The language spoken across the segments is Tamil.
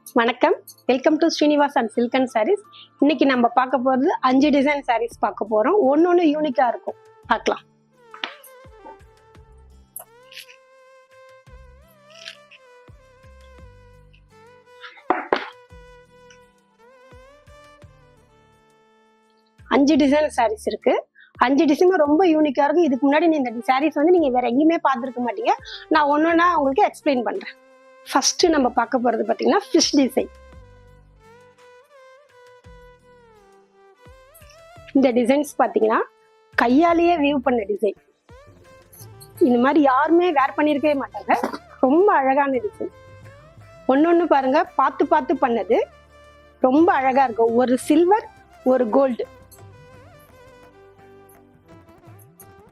வணக்கம், welcome to Srinivas and silk and saris. இன்னைக்கு நம்ம பார்க்க போறது 5 டிசைன் சாரீஸ் பார்க்க போறோம். ஒன்னொன்னு யூனிக்கா இருக்கும், பார்க்கலாம். அஞ்சு டிசைன் சாரீஸ் இருக்கு. 5 டிசைன் ரொம்ப யூனிக்கா இருக்கும். இதுக்கு முன்னாடி இந்த சாரீஸ் வந்து நீங்க வேற எங்கேயுமே பார்த்துருக்க மாட்டீங்க. நான் ஒன்னொன்னா உங்களுக்கு எக்ஸ்பிளைன் பண்றேன். ஃபர்ஸ்ட் நம்ம பார்க்க போறது பாத்தீங்கன்னா ஃபிஷ் டிசைன். இந்த டிசைன்ஸ் பாத்தீங்கன்னா கையாலேயே வியூ பண்ண டிசைன். இந்த மாதிரி யாருமே வேர் பண்ணிருக்கவே மாட்டாங்க. ரொம்ப அழகான டிசைன். ஒன்னொன்னு பாருங்க, பார்த்து பார்த்து பண்ணது. ரொம்ப அழகா இருக்கும். ஒரு சில்வர், ஒரு கோல்டு.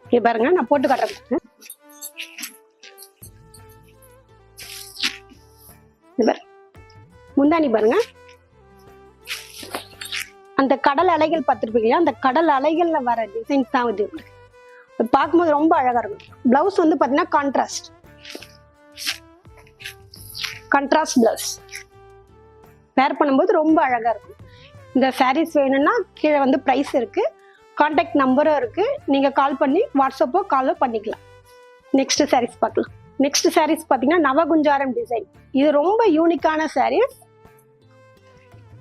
இங்க பாருங்க, நான் போட்டு காட்டுறேன். முந்தானி பாருங்க, அந்த கடல் அலைகள் பார்த்துருப்பீங்க. அந்த கடல் அலைகள்ல வர டிசைன்ஸ் தான் இது. பார்க்கும்போது ரொம்ப அழகா இருக்கும். பிளவுஸ் வந்து பாத்தீங்கன்னா கான்ட்ராஸ்ட் பிளவுஸ். வேர் பண்ணும்போது ரொம்ப அழகா இருக்கும். இந்த சாரீஸ் வேணும்னா கீழே வந்து பிரைஸ் இருக்கு, கான்டாக்ட் நம்பரும் இருக்கு. நீங்க கால் பண்ணி வாட்ஸ்அப்போ காலோ பண்ணிக்கலாம். நெக்ஸ்ட் சாரீஸ் பார்க்கலாம். நெக்ஸ்ட் சாரீஸ் பாத்தீங்கன்னா நவகுஞ்சாரம் டிசைன். இது ரொம்ப யூனிக்கான சாரீஸ்.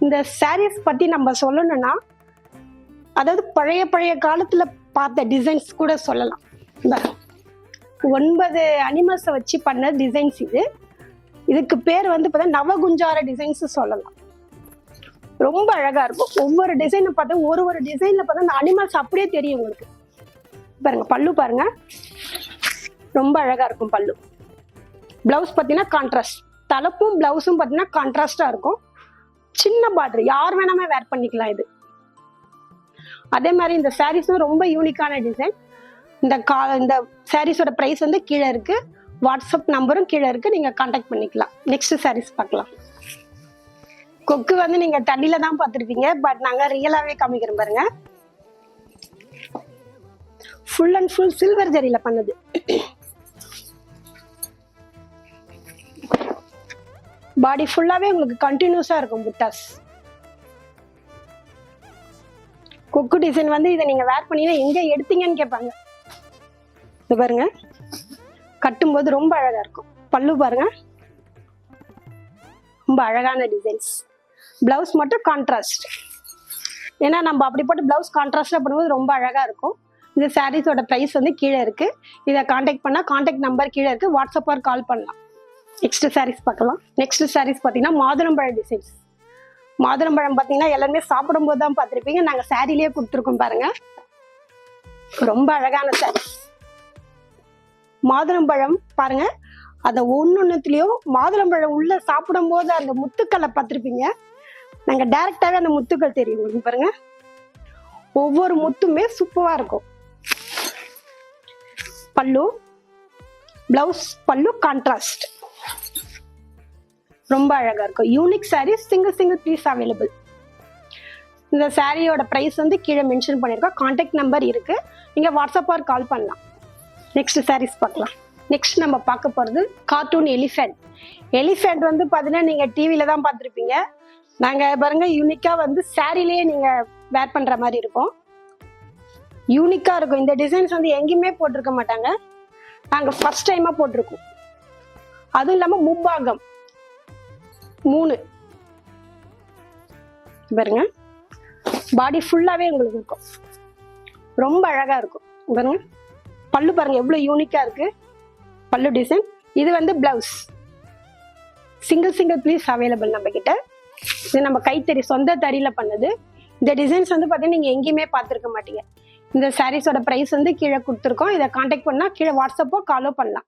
இந்த சாரீஸ் பத்தி நம்ம சொல்லணும்னா, அதாவது பழைய காலத்துல பார்த்த டிசைன்ஸ் கூட சொல்லலாம். 9 அனிமல்ஸை வச்சு பண்ண டிசைன்ஸ் இது. இதுக்கு பேர் வந்து பார்த்தா நவகுஞ்சார டிசைன்ஸ் சொல்லலாம். ரொம்ப அழகா இருக்கும். ஒவ்வொரு டிசைனை பார்த்தா ஒரு டிசைன்ல பார்த்தா அந்த அனிமல்ஸ் அப்படியே தெரியும் உங்களுக்கு. பாருங்க, பல்லு பாருங்க, ரொம்ப அழகா இருக்கும் பல்லு. பிளவுஸ் பார்த்தீங்கன்னா கான்ட்ராஸ்ட். தலைப்பும் பிளவுஸும் பார்த்தீங்கன்னா கான்ட்ராஸ்டா இருக்கும். சின்ன பார்டர், யார் வேணாமே வேர் பண்ணிக்கலாம் இது. அதே மாதிரி இந்த சாரீஸும் ரொம்ப யூனிக்கான டிசைன். இந்த சாரீஸோட பிரைஸ் வந்து கீழே இருக்கு, வாட்ஸ்அப் நம்பரும் கீழே இருக்கு, நீங்க கான்டாக்ட் பண்ணிக்கலாம். நெக்ஸ்ட் சாரீஸ் பார்க்கலாம். கொக்கு வந்து நீங்க தண்ணியில தான் பார்த்துருப்பீங்க, பட் நாங்க ரியலாவே காமிக்கிறோம் பாருங்க. ஃபுல் அண்ட் ஃபுல் சில்வர் ஜரியில பண்ணது. பாடி ஃபுல்லாவே உங்களுக்கு கண்டினியூஸா இருக்கும் புட்டாஸ். கொக்கு டிசைன் வந்து இதை நீங்க வேர் பண்ணீங்கன்னா எங்க எடுத்தீங்கன்னு கேட்பாங்க. இது பாருங்க, கட்டும்போது ரொம்ப அழகா இருக்கும். பல்லு பாருங்க, ரொம்ப அழகான டிசைன்ஸ். பிளவுஸ் மட்டும் கான்ட்ராஸ்ட். ஏன்னா நம்ம அப்படி போட்டு பிளவுஸ் கான்ட்ராஸ்டா பண்ணும்போது ரொம்ப அழகா இருக்கும். இந்த சாரீஸோட பிரைஸ் வந்து கீழே இருக்கு. இதை கான்டாக்ட் பண்ணா கான்டாக்ட் நம்பர் கீழே இருக்கு, வாட்ஸ்அப் ஆர் கால் பண்ணலாம். நெக்ஸ்ட் சாரீஸ் பார்க்கலாம். நெக்ஸ்ட் சாரீஸ் பார்த்தீங்கன்னா மாதுளம்பழம் டிசைன்ஸ். மாதுளம்பழம் பார்த்தீங்கன்னா எல்லாருமே சாப்பிடும் போது தான் பார்த்துருப்பீங்க. நாங்கள் சாரிலேயே கொடுத்துருக்கோம் பாருங்க. ரொம்ப அழகான சாரீஸ். மாதுளம்பழம் பாருங்க, அந்த ஒன்னொன்னுலயும் மாதுளம்பழம் உள்ள சாப்பிடும் போது அந்த முத்துக்களை பார்த்துருப்பீங்க. நாங்க டைரக்டாவே அந்த முத்துக்கள் தெரியும் பாருங்க. ஒவ்வொரு முத்துமே சூப்பரா இருக்கும். பல்லு, பிளவுஸ், பல்லு கான்ட்ராஸ்ட். ரொம்ப அழகா இருக்கும். Unique sari, single piece available. இந்த சாரியோட பிரைஸ் வந்து கீழே மென்ஷன் பண்ணிருக்கோம், கான்டாக்ட் நம்பர் இருக்கு, நீங்க வாட்ஸ்அப் ஆர் கால் பண்ணலாம். நெக்ஸ்ட் சாரீஸ் பார்க்கலாம். நெக்ஸ்ட் நம்ம பார்க்க போறது கார்ட்டூன் எலிஃபென்ட். எலிஃபென்ட் வந்து பாத்தீங்கன்னா நீங்க டிவில தான் பார்த்துருப்பீங்க. நாங்க பாருங்க யூனிக்கா வந்து சாரிலேயே நீங்க வேர் பண்ற மாதிரி இருக்கும். யூனிக்கா இருக்கும். இந்த டிசைன்ஸ் வந்து எங்கேயுமே போட்டிருக்க மாட்டாங்க. நாங்க ஃபர்ஸ்ட் டைமா போட்டிருக்கோம். அதுவும் இல்லாம முப்பாகம் 3 பாருங்க. பாடி ஃபுல்லாவே உங்களுக்கு இருக்கும். ரொம்ப அழகா இருக்கும் பாருங்க. பல்லு பாருங்க எவ்வளவு யூனிக்கா இருக்கு. பல்லு டிசைன். இது வந்து பிளவுஸ். சிங்கிள் பீஸ் அவைலபிள் நம்ம கிட்ட. இது நம்ம கைத்தறி, சொந்த தறியில பண்ணது. இந்த டிசைன்ஸ் வந்து பாத்தீங்கன்னா நீங்க எங்கேயுமே பார்த்துருக்க மாட்டீங்க. இந்த சாரீஸோட பிரைஸ் வந்து கீழே கொடுத்துருக்கோம். இதை கான்டாக்ட் பண்ணா கீழே வாட்ஸ்அப்போ காலோ பண்ணலாம்.